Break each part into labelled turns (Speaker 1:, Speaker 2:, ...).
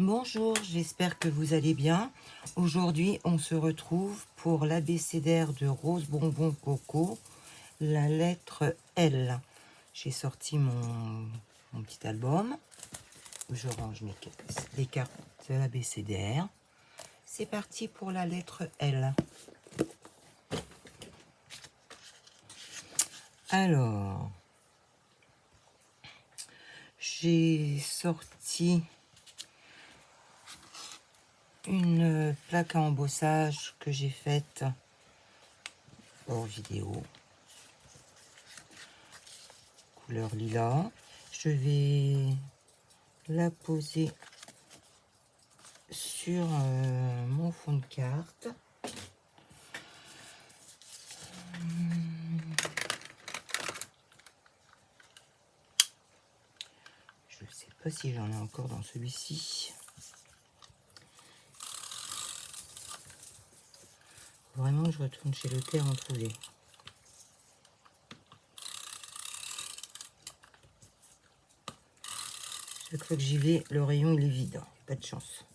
Speaker 1: Bonjour, j'espère que vous allez bien. Aujourd'hui, on se retrouve pour l'abécédaire de Rose Bonbon Coco, la lettre L. J'ai sorti mon petit album. Je range les cartes de l'abécédaire. C'est parti pour la lettre L. Alors, j'ai sorti une plaque à embossage que j'ai faite hors vidéo, couleur lilas. Je vais la poser sur mon fond de carte. Je ne sais pas si j'en ai encore dans celui-ci. Vraiment, je retourne chez Leclerc en trouver. Chaque fois que j'y vais, le rayon il est vide. Pas de chance.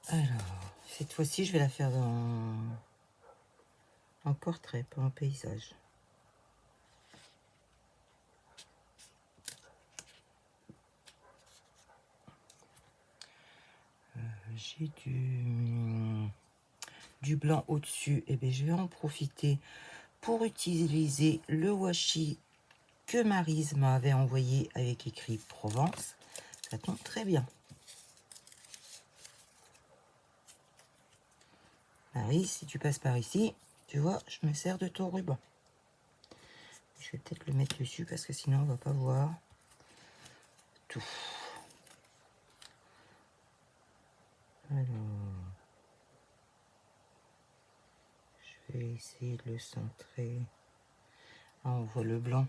Speaker 1: Alors, cette fois-ci, je vais la faire en portrait, pas en paysage. J'ai du blanc au-dessus. Et bien, je vais en profiter pour utiliser le washi que Maryse m'avait envoyé avec écrit Provence. Ça tombe très bien. Maryse, si tu passes par ici, tu vois, je me sers de ton ruban. Je vais peut-être le mettre dessus parce que sinon on va pas voir tout. Alors, je vais essayer de le centrer. Ah, on voit le blanc.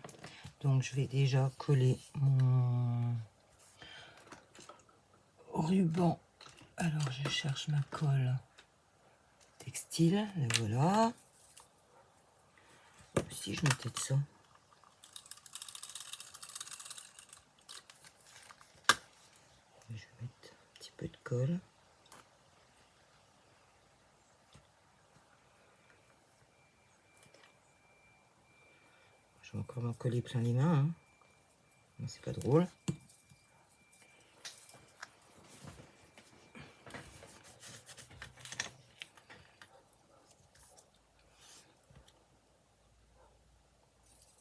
Speaker 1: Donc je vais déjà coller mon ruban. Alors je cherche ma colle textile. La voilà. Si je mettais de ça. Je vais mettre un petit peu de colle. Je vais encore m'en coller plein les mains. Hein. C'est pas drôle.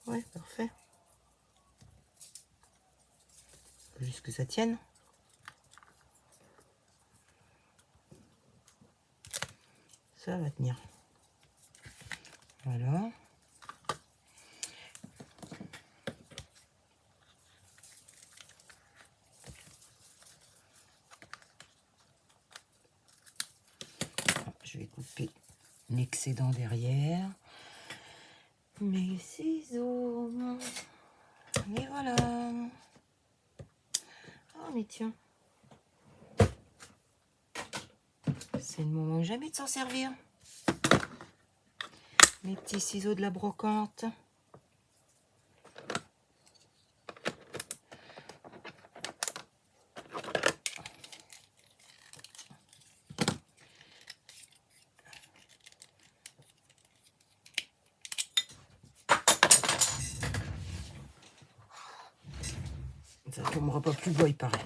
Speaker 1: Ouais, parfait. Faut juste que ça tienne. Ça va tenir. Voilà. Je vais couper l'excédent derrière. Mes ciseaux. Et voilà. Oh mais tiens. C'est le moment jamais de s'en servir. Mes petits ciseaux de la brocante. Ça tombera pas plus bas, il paraît.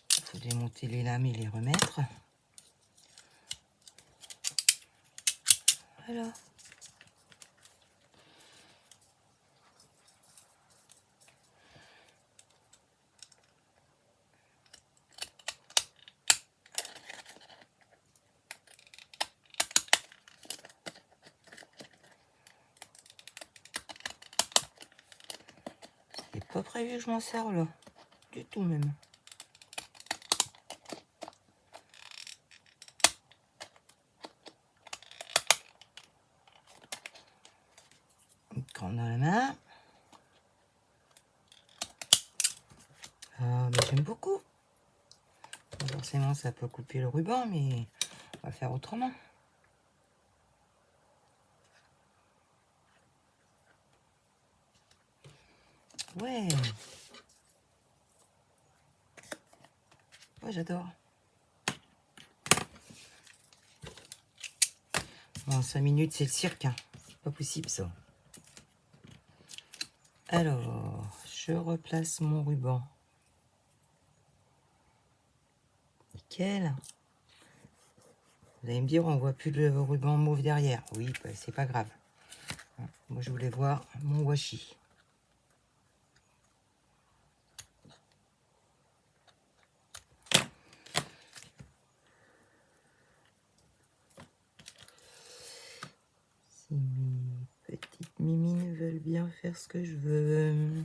Speaker 1: Il faut démonter les lames et les remettre. Voilà. C'est pas prévu que je m'en sers là. Du tout même. prendre dans la main. Ah, mais j'aime beaucoup. Bon, forcément, ça peut couper le ruban, mais on va faire autrement. Ouais. Ouais, j'adore. Bon, 5 minutes, c'est le cirque. Hein. C'est pas possible, ça. Alors, je replace mon ruban. Nickel. Vous allez me dire, on voit plus le ruban mauve derrière. Oui, bah, c'est pas grave. Moi, je voulais voir mon washi. Si mes petites mimines veulent bien faire ce que je veux.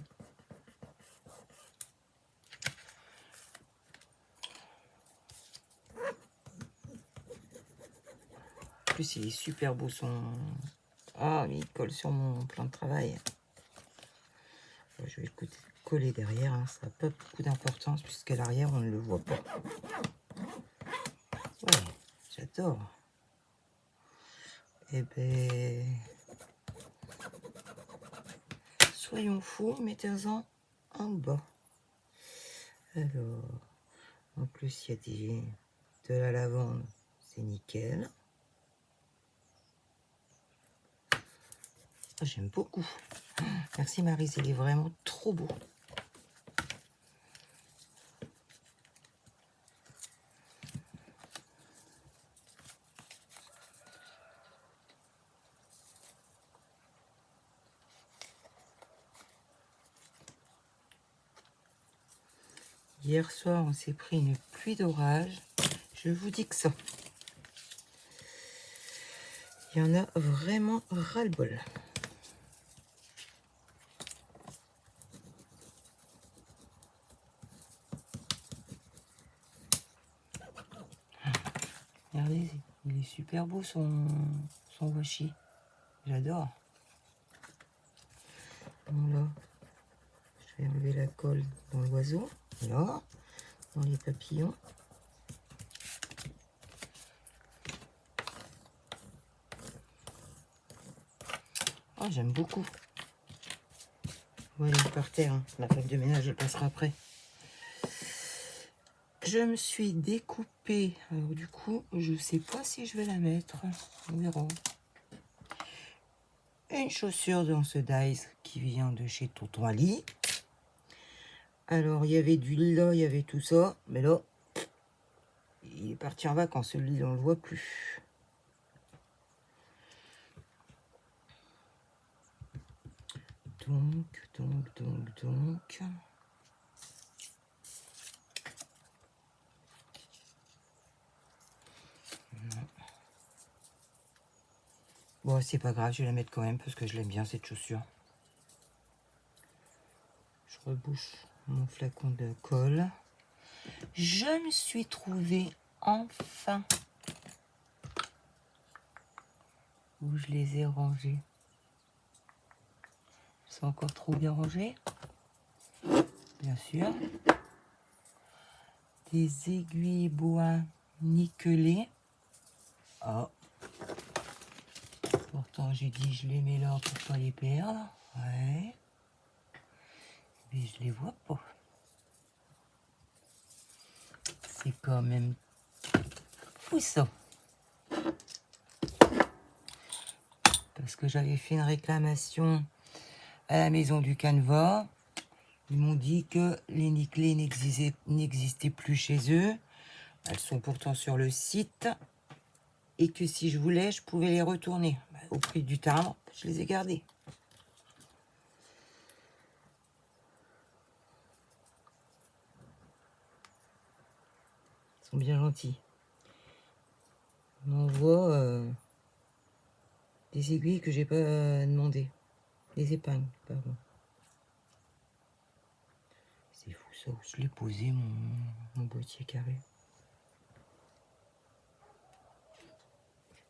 Speaker 1: En plus, il est super beau son... Ah, il colle sur mon plan de travail. Je vais le coller derrière. Hein. Ça n'a pas beaucoup d'importance puisqu'à l'arrière, on ne le voit pas. Ouais, j'adore. Eh ben... Soyons fous, mettez-en en bas. Alors, en plus, il y a de la lavande. C'est nickel. Oh, j'aime beaucoup. Merci Maryse, il est vraiment trop beau. Hier soir, on s'est pris une pluie d'orage. Je vous dis que ça. Il y en a vraiment ras-le-bol. Regardez, il est super beau son washi. J'adore. Bon là, je vais enlever la colle dans l'oiseau. Là, dans les papillons. Oh, j'aime beaucoup. Voilà, par terre. Hein. La femme de ménage, elle passera après. Je me suis découpé. Alors du coup, je sais pas si je vais la mettre. On verra. Une chaussure dans ce Dice qui vient de chez Tonton Ali. Alors, il y avait du lilas, il y avait tout ça. Mais là, il est parti en vacances. Celui-là, on le voit plus. Donc. Bon, c'est pas grave, je vais la mettre quand même parce que je l'aime bien cette chaussure. Je rebouche mon flacon de colle. Je me suis trouvé enfin où je les ai rangés. C'est encore trop bien rangé, bien sûr. Des aiguilles bois nickelées. Oh. Pourtant, j'ai dit je les mets là pour pas les perdre. Ouais. Mais je les vois pas. C'est quand même fou ça. Parce que j'avais fait une réclamation à la maison du Canevas. Ils m'ont dit que les nickelées n'existaient plus chez eux. Elles sont pourtant sur le site. Et que si je voulais, je pouvais les retourner. Au prix du timbre, je les ai gardées. Ils sont bien gentils. On m'envoie des aiguilles que j'ai pas demandé. Des épingles, pardon. C'est fou ça, où je l'ai posé mon boîtier carré.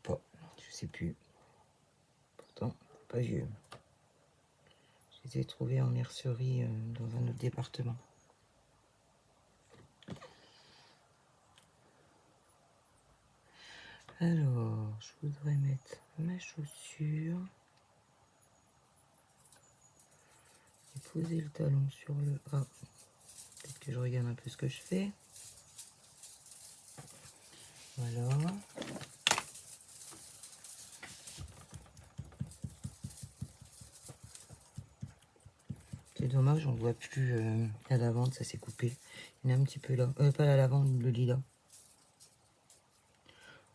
Speaker 1: Pas, je sais plus. Pourtant, pas vieux. Je les ai trouvés en mercerie dans un autre département. Alors, je voudrais mettre ma chaussure et poser le talon sur le A. Peut-être que je regarde un peu ce que je fais. Voilà. C'est dommage, on ne voit plus la lavande, ça s'est coupé. Il y en a un petit peu là. Pas la lavande, le lilas.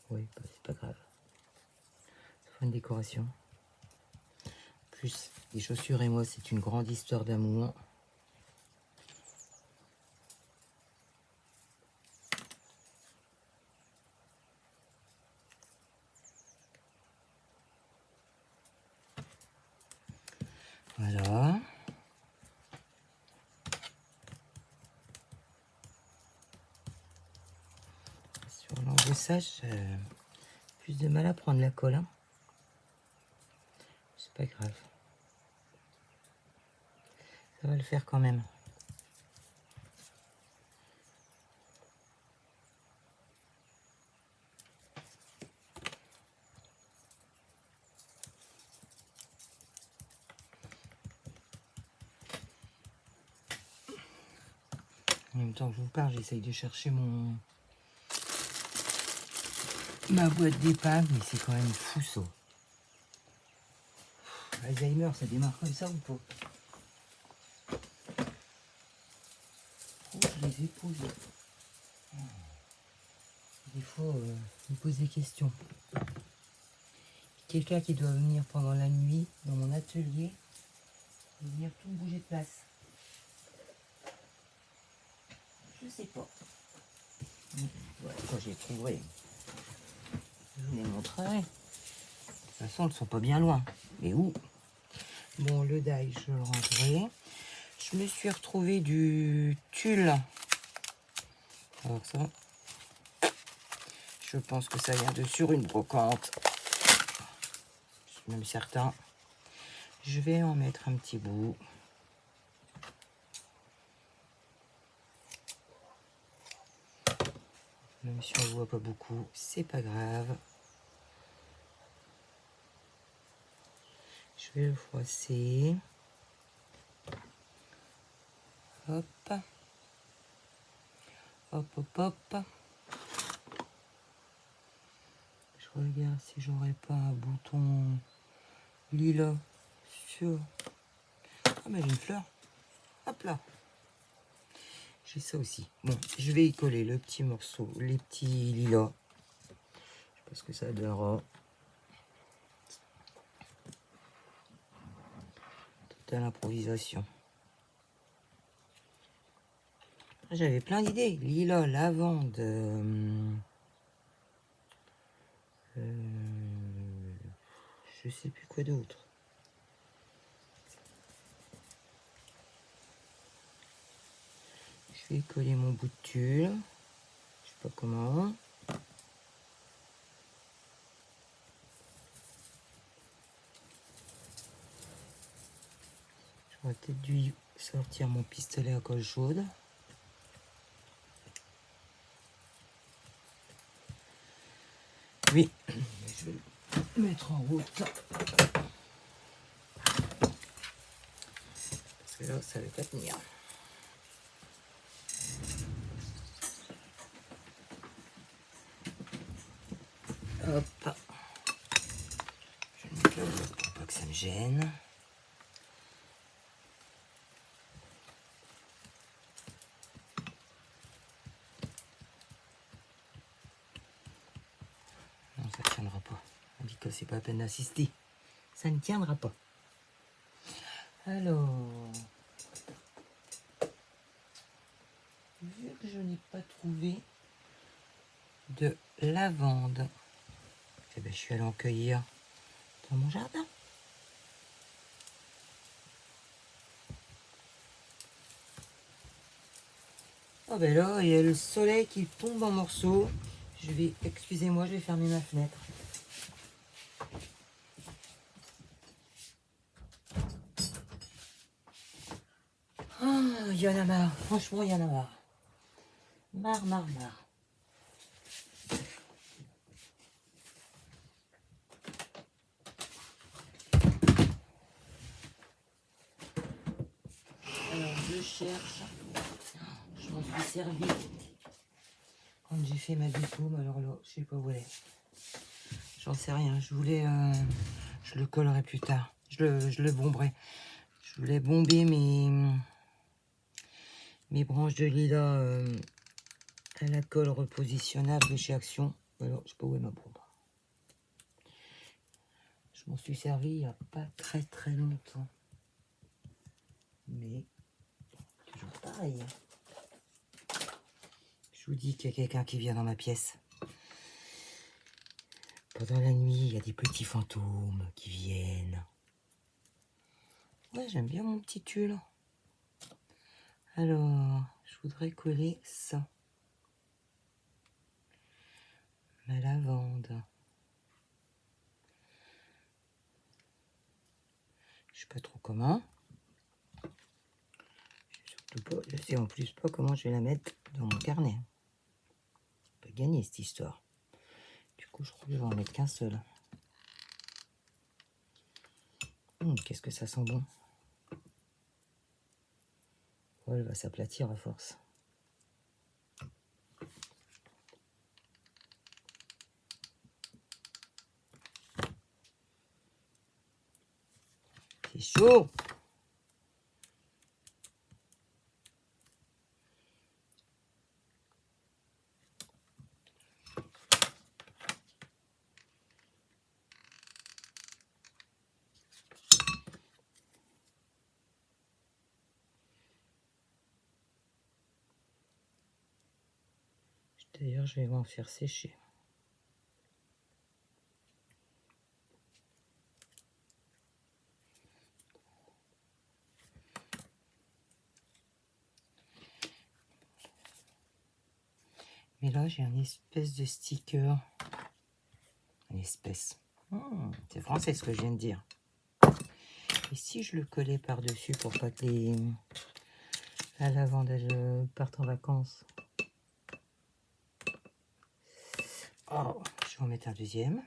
Speaker 1: Oui, bah, c'est pas grave. Ça fera une décoration. Plus, les chaussures et moi, c'est une grande histoire d'amour. Voilà. Sur l'embossage, plus de mal à prendre la colle. Hein. C'est pas grave. Ça va le faire quand même. En même temps que je vous parle, j'essaye de chercher ma boîte d'épingle, mais c'est quand même fou ça. Alzheimer, ça démarre comme ça ou pas? Oh, je les épouse. Des fois, je me pose des questions. Quelqu'un qui doit venir pendant la nuit dans mon atelier, et venir tout bouger de place. Je sais pas. Ouais, quand j'ai trouvé, je vous les montrerai. De toute façon, elles ne sont pas bien loin. Mais où? Bon, le die, je le rangerai. Je me suis retrouvé du tulle. Alors ça, je pense que ça vient de sur une brocante. Je suis même certain. Je vais en mettre un petit bout. Même si on ne voit pas beaucoup, c'est pas grave. Je vais le froisser. Hop. Hop, hop, hop. Je regarde si j'aurais pas un bouton lilas sur... Ah, mais j'ai une fleur. Hop là. J'ai ça aussi. Bon, je vais y coller le petit morceau, les petits lilas. Je pense que ça donnera. Totale improvisation. J'avais plein d'idées. Lilas, lavande. Je sais plus quoi d'autre. Je vais coller mon bout de tulle. Je sais pas comment. J'aurais peut-être dû sortir mon pistolet à colle chaude. Oui, je vais le mettre en route. Parce que là, ça ne va pas tenir. Hop. Je vais mettre là pour pas que ça me gêne. Non, ça ne tiendra pas. On dit que c'est pas la peine d'assister. Ça ne tiendra pas. Alors, vu que je n'ai pas trouvé de lavande, eh ben, je suis allée en cueillir dans mon jardin. Oh ben là, il y a le soleil qui tombe en morceaux. Je vais, excusez-moi, je vais fermer ma fenêtre. il y en a marre. Franchement, il y en a marre. Marre. Alors, je cherche. Je m'en suis servi quand j'ai fait ma déco. Alors là, je sais pas où elle est. J'en sais rien. Je voulais... je le collerai plus tard. Je le bomberai. Je voulais bomber mes branches de lilas à la colle repositionnable de chez Action. Alors, je sais pas où est ma bombe. Je m'en suis servi il n'y a pas très longtemps. Mais toujours pareil. Je vous dis qu'il y a quelqu'un qui vient dans ma pièce. Pendant la nuit, il y a des petits fantômes qui viennent. Ouais, j'aime bien mon petit tulle. Alors, je voudrais coller ça. Ma lavande. Je sais pas trop comment. Je sais en plus pas comment je vais la mettre dans mon carnet. Pas gagner cette histoire. Du coup, je crois que je vais en mettre qu'un seul. Qu'est-ce que ça sent bon. Oh, elle va s'aplatir à force. C'est chaud. D'ailleurs, je vais m'en faire sécher. Mais là, j'ai un espèce de sticker. Une espèce. C'est français ce que je viens de dire. Et si je le collais par-dessus pour pas que la lavande elle parte en vacances. Oh, je vais en mettre un deuxième.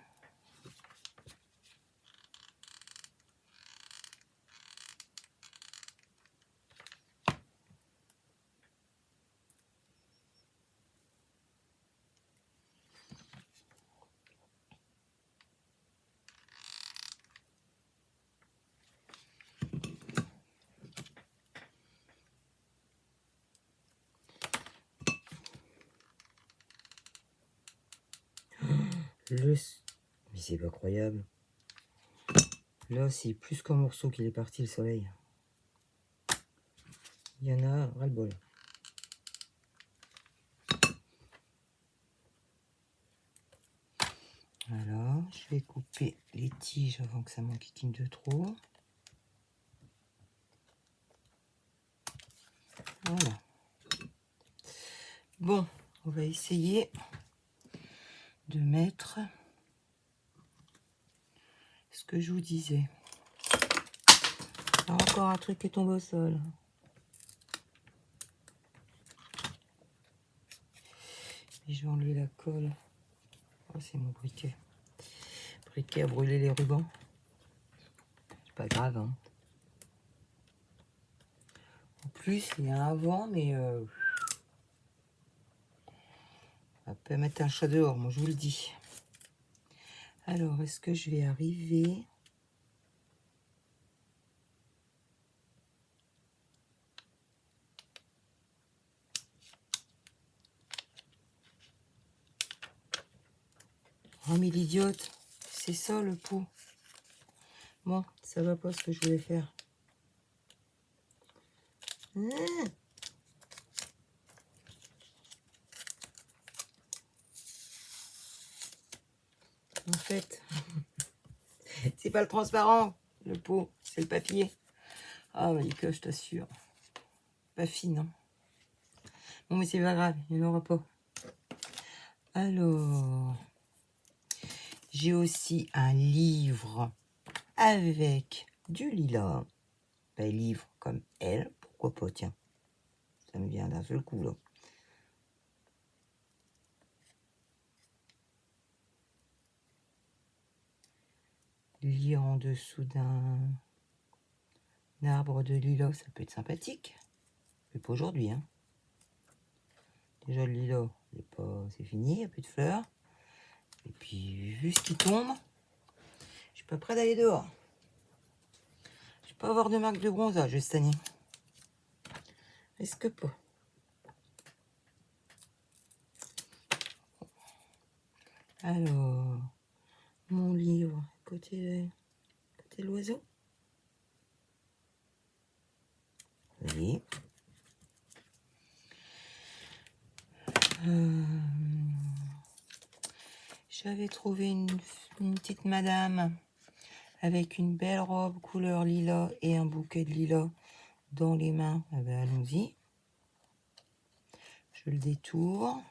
Speaker 1: Mais c'est pas croyable. Là, c'est plus qu'un morceau qu'il est parti le soleil. Il y en a ras-le-bol. Alors, je vais couper les tiges avant que ça m'enquiquine de trop. Voilà. Bon, on va essayer de mettre ce que je vous disais. Alors, encore un truc qui tombe au sol. Et je vais enlever la colle. Oh, c'est mon briquet. Briquet à brûler les rubans. C'est pas grave, hein. En plus, il y a un vent, mais on peut mettre un chat dehors, moi je vous le dis. Alors, est-ce que je vais arriver Oh, mais l'idiote, c'est ça le pot. Bon, ça va pas ce que je voulais faire. En fait, c'est pas le transparent, le pot, c'est le papier. Ah, bah, que je t'assure. Pas fine, hein. Bon, mais c'est pas grave, il n'y en aura pas. Alors, j'ai aussi un livre avec du lilas. Ben, livre comme elle, pourquoi pas, tiens. Ça me vient d'un seul coup, là. Lire en dessous d'un arbre de lilas, ça peut être sympathique. Mais pas aujourd'hui, hein. Déjà, le lilas, c'est fini, il n'y a plus de fleurs. Et puis, vu ce qui tombe, je suis pas prêt d'aller dehors. Je vais pas avoir de marque de bronzage cette année. Est-ce que pas? Alors, mon livre, côté de l'oiseau. Oui. J'avais trouvé une petite madame avec une belle robe couleur lilas et un bouquet de lilas dans les mains. Ah ben, allons-y. Je le détourne.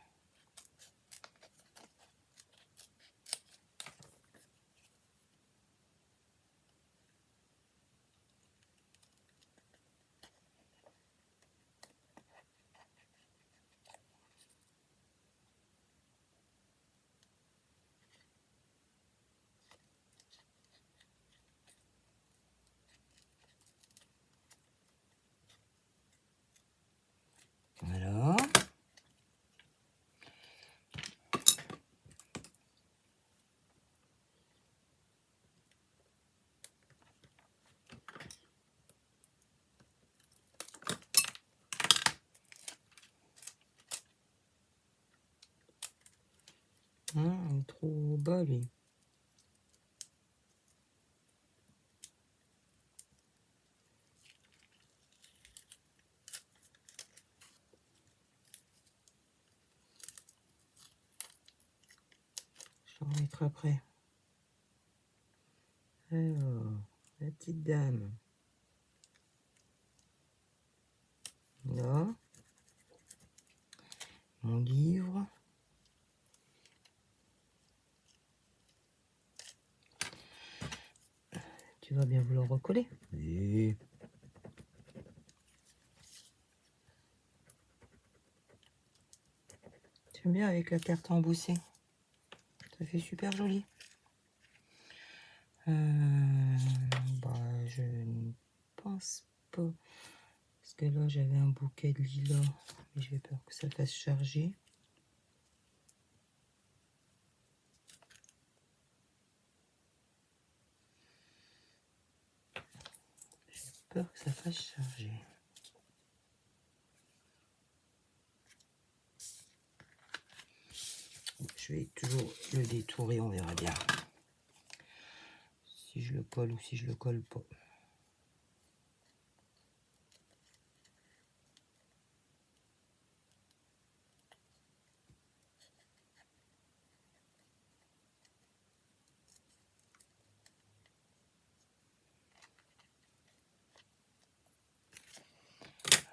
Speaker 1: Voilà. Il est trop bas, lui. Je vais remettre après. Alors, la petite dame. Là. Mon livre. Tu vas bien vouloir recoller? Oui. J'aime bien avec la carte emboussée. Ça fait super joli. Je ne pense pas. Parce que là, j'avais un bouquet de lilas. Mais j'ai peur que ça fasse charger. J'ai peur que ça fasse charger. Je vais toujours le détourer, on verra bien. Si je le colle ou si je le colle pas.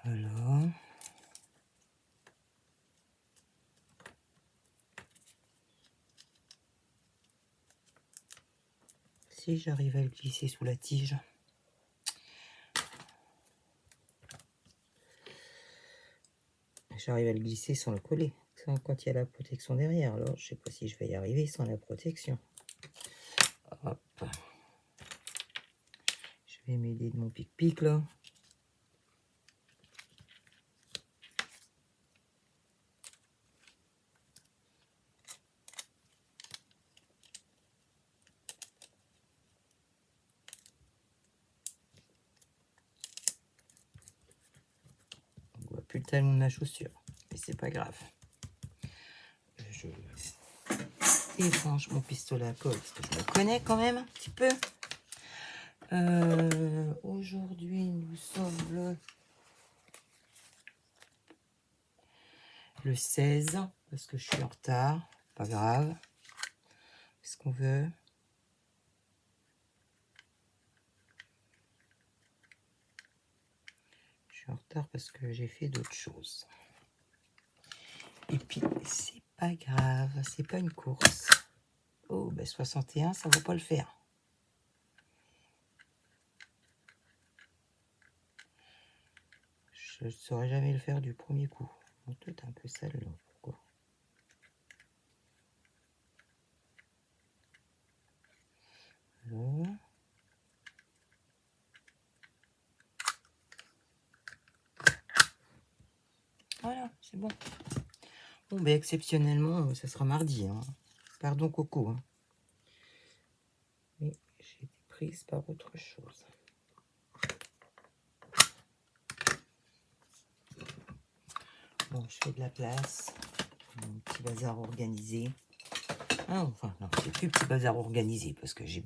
Speaker 1: Voilà. Si j'arrive à le glisser sous la tige. J'arrive à le glisser sans le coller. Quand il y a la protection derrière. Alors, je sais pas si je vais y arriver sans la protection. Hop. Je vais m'aider de mon pic-pic là. On voit plus le talon de ma chaussure. Mais c'est pas grave. Je étanche mon pistolet à colle parce que je me connais quand même un petit peu. Aujourd'hui, nous sommes le 16 parce que je suis en retard. Pas grave. Qu'est-ce qu'on veut? Je suis en retard parce que j'ai fait d'autres choses. Et puis, c'est pas grave, c'est pas une course. Oh, ben 61, ça va pas le faire. je ne saurais jamais le faire du premier coup. Bon, tout est un peu sale là. Pourquoi? Alors. Voilà, c'est bon. Bon, ben exceptionnellement, ça sera mardi. Hein. Pardon, Coco. Hein. Mais j'ai été prise par autre chose. Bon, je fais de la place. Un petit bazar organisé. Ah, enfin, non, c'est plus petit bazar organisé parce que j'ai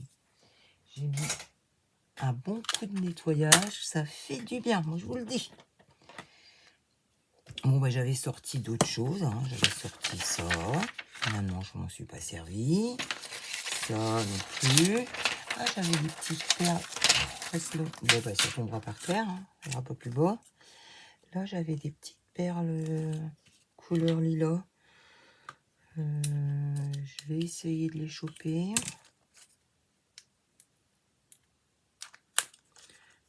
Speaker 1: mis un bon coup de nettoyage. Ça fait du bien, moi je vous le dis. Bon, bah, j'avais sorti d'autres choses. Hein. J'avais sorti ça. Finalement, je m'en suis pas servi. Ça non plus. Ah, j'avais des petites perles. Bon, bah, ça tombera par terre. Hein. Ça sera pas plus bas. Là, j'avais des petites perles couleur lilas. Je vais essayer de les choper.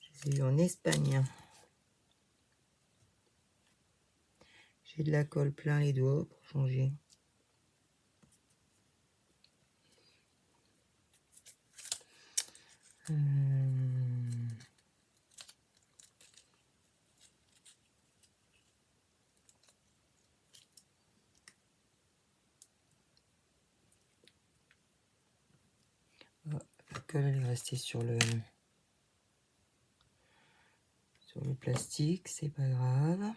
Speaker 1: Je les ai eu en Espagne. J'ai de la colle plein les doigts pour changer. Oh, la colle elle est restée sur le plastique, c'est pas grave.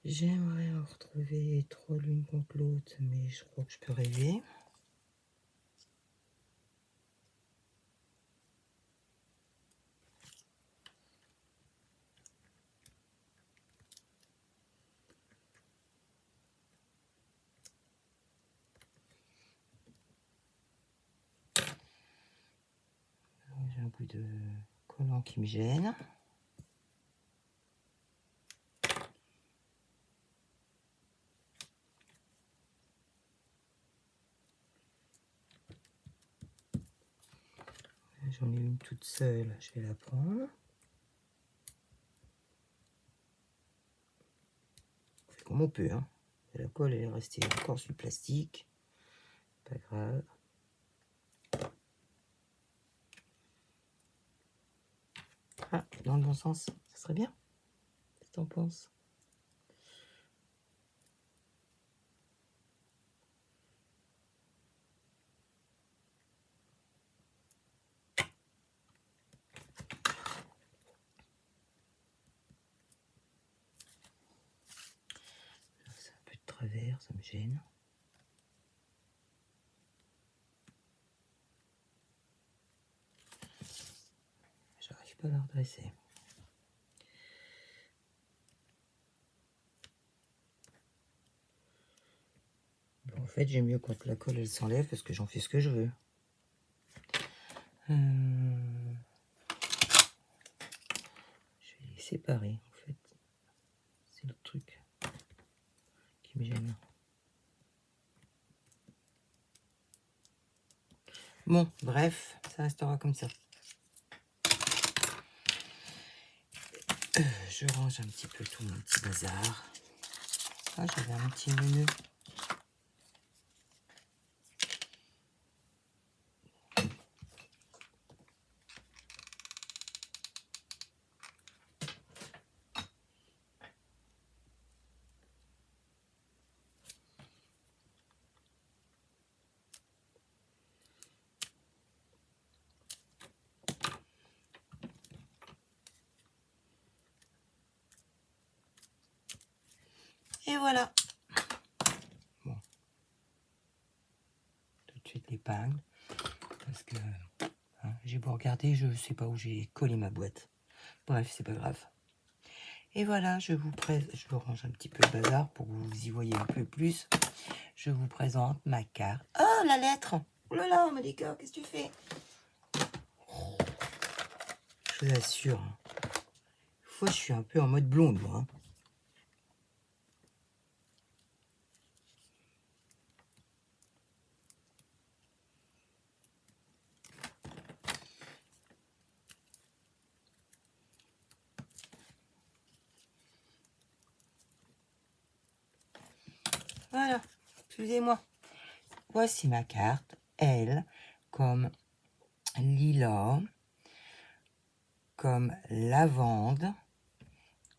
Speaker 1: J'aimerais en retrouver 3 l'une contre l'autre, mais je crois que je peux rêver. J'ai un bout de collant qui me gêne. J'en ai une toute seule, je vais la prendre. On fait comme on peut. Hein. La colle elle est restée encore sur le plastique. Pas grave. Ah, dans le bon sens, ça serait bien. Qu'est-ce que t'en penses? C'est un peu de travers, ça me gêne. J'arrive pas à la redresser. Bon, en fait, j'aime mieux quand la colle elle s'enlève parce que j'en fais ce que je veux. Je vais les séparer en fait. C'est le truc qui me gêne. Bon, bref, ça restera comme ça. Je range un petit peu tout mon petit bazar. Ah, j'avais un petit nœud. Et voilà. Bon. Tout de suite l'épingle. Parce que hein, j'ai beau regarder, je ne sais pas où j'ai collé ma boîte. Bref, c'est pas grave. Et voilà, je range un petit peu le bazar pour que vous y voyez un peu plus. Je vous présente ma carte. Oh, la lettre! Oh là là, Malika, qu'est-ce que tu fais? Je vous assure, fois, je suis un peu en mode blonde, moi. Hein. Voilà, excusez-moi. Voici ma carte. Elle, comme lilas, comme lavande,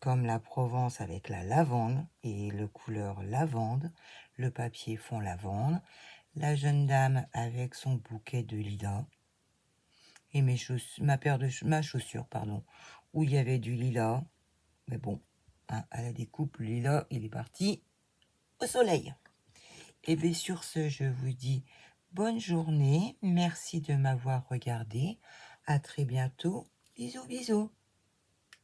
Speaker 1: comme la Provence avec la lavande et le couleur lavande, le papier fond lavande, la jeune dame avec son bouquet de lilas et ma chaussure, pardon, où il y avait du lilas, mais bon, hein, à la découpe, le lilas, il est parti au soleil. Et bien sur ce, je vous dis bonne journée, merci de m'avoir regardé, à très bientôt, bisous bisous.